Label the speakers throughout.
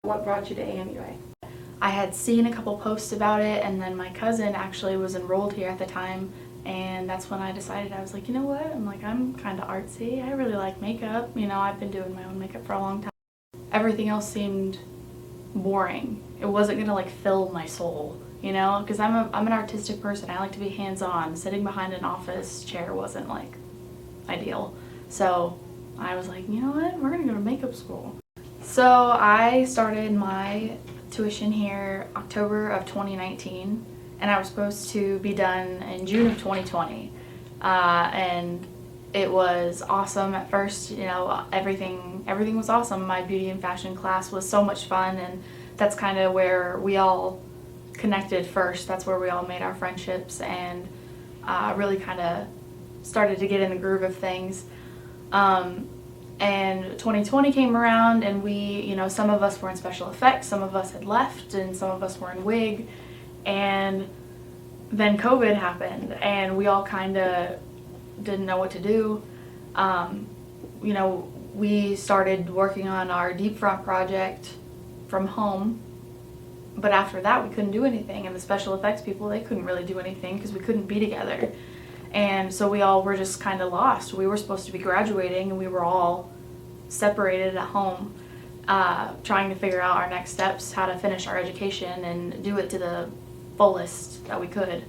Speaker 1: What brought you to AMUA? I had seen a couple posts about it, and then my cousin actually was enrolled here at the time, and that's when I decided. I was like, you know what, I'm kind of artsy, I really like makeup, I've been doing my own makeup for a long time. Everything else seemed boring. It wasn't gonna like fill my soul, because I'm an artistic person. I like to be hands-on. Sitting behind an office chair wasn't like ideal. So I was like, you know what, we're gonna go to makeup school. So I started my tuition here October of 2019, and I was supposed to be done in June of 2020. And it was awesome at first, everything was awesome. My beauty and fashion class was so much fun, and that's kind of where we all connected first. That's where we all made our friendships and really kind of started to get in the groove of things. And 2020 came around, and we, some of us were in special effects, some of us had left, and some of us were in wig. And then COVID happened, and we all kind of didn't know what to do. We started working on our deep front project from home, but after that we couldn't do anything, and the special effects people, they couldn't really do anything because we couldn't be together. And so we all were just kind of lost. We were supposed to be graduating, and we were all separated at home, trying to figure out our next steps, how to finish our education and do it to the fullest that we could.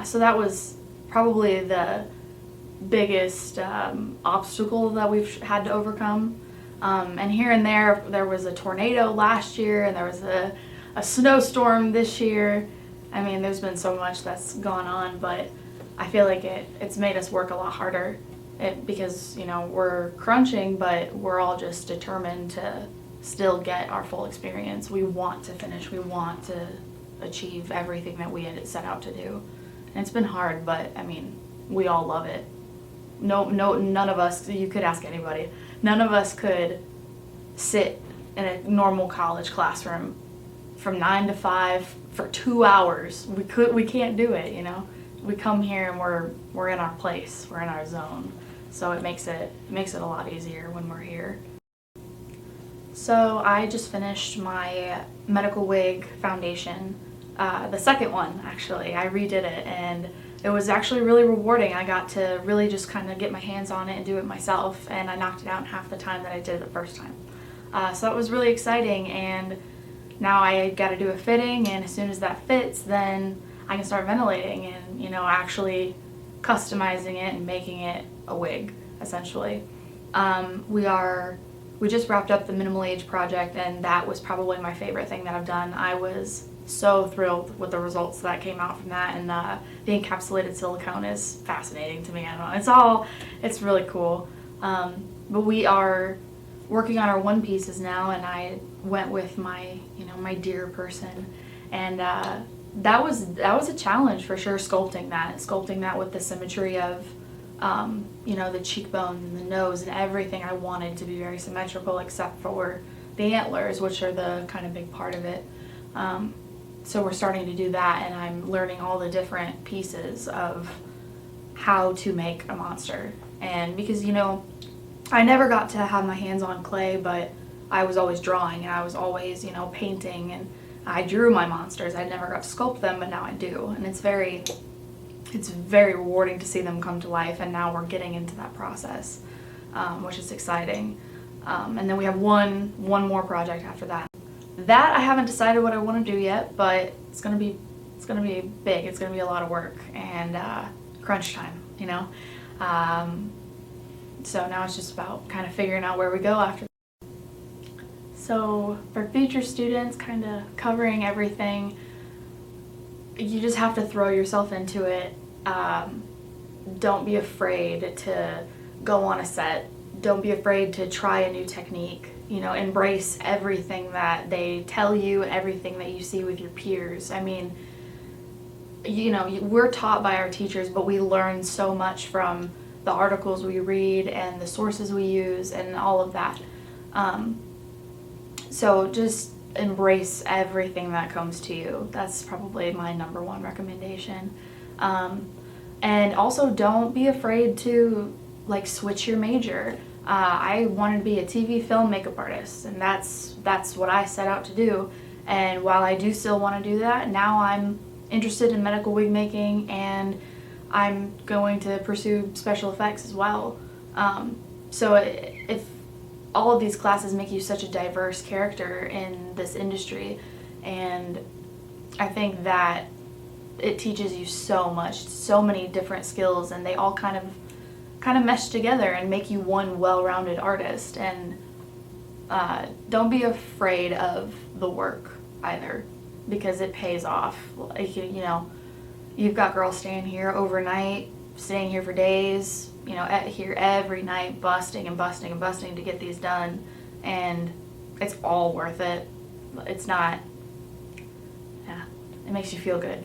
Speaker 1: So that was probably the biggest obstacle that we've had to overcome. And here and there was a tornado last year, and there was a snowstorm this year. I mean, there's been so much that's gone on, but I feel like it's made us work a lot harder because, we're crunching, but we're all just determined to still get our full experience. We want to finish. We want to achieve everything that we had set out to do. And it's been hard, but I mean, we all love it. None of us, you could ask anybody, none of us could sit in a normal college classroom from 9 to 5 for 2 hours. We can't do it, We come here and we're in our place, we're in our zone. So it makes it a lot easier when we're here. So I just finished my medical wig foundation, the second one actually. I redid it, and it was actually really rewarding. I got to really just kind of get my hands on it and do it myself, and I knocked it out in half the time that I did it the first time. So that was really exciting, and now I got to do a fitting, and as soon as that fits, then I can start ventilating and, actually customizing it and making it a wig, essentially. We just wrapped up the minimal age project, and that was probably my favorite thing that I've done. I was so thrilled with the results that came out from that, and the encapsulated silicone is fascinating to me. I don't know, it's really cool. But we are working on our one pieces now, and I went with my dear person, and that was a challenge for sure, sculpting that with the symmetry of the cheekbones and the nose and everything. I wanted to be very symmetrical except for the antlers, which are the kind of big part of it. So we're starting to do that, and I'm learning all the different pieces of how to make a monster. And because I never got to have my hands on clay, but I was always drawing, and I was always painting, and I drew my monsters. I never got to sculpt them, but now I do, and it's very rewarding to see them come to life. And now we're getting into that process, which is exciting. And then we have one more project after that. That I haven't decided what I want to do yet, but it's gonna be big. It's gonna be a lot of work and crunch time, So now it's just about kind of figuring out where we go after. So for future students, kind of covering everything, you just have to throw yourself into it. Don't be afraid to go on a set. Don't be afraid to try a new technique. Embrace everything that they tell you, everything that you see with your peers. I mean, we're taught by our teachers, but we learn so much from the articles we read and the sources we use and all of that. So just embrace everything that comes to you. That's probably my number one recommendation. And also don't be afraid to switch your major. I wanted to be a TV film makeup artist, and that's what I set out to do. And while I do still want to do that, now I'm interested in medical wig making, and I'm going to pursue special effects as well. So if all of these classes make you such a diverse character in this industry, and I think that it teaches you so much, so many different skills, and they all kind of mesh together and make you one well-rounded artist. And don't be afraid of the work either, because it pays off. Like, you know, you've got girls staying here overnight, staying here for days, you know, here every night, busting and busting and busting to get these done, and it's all worth it. It's not, yeah, it makes you feel good.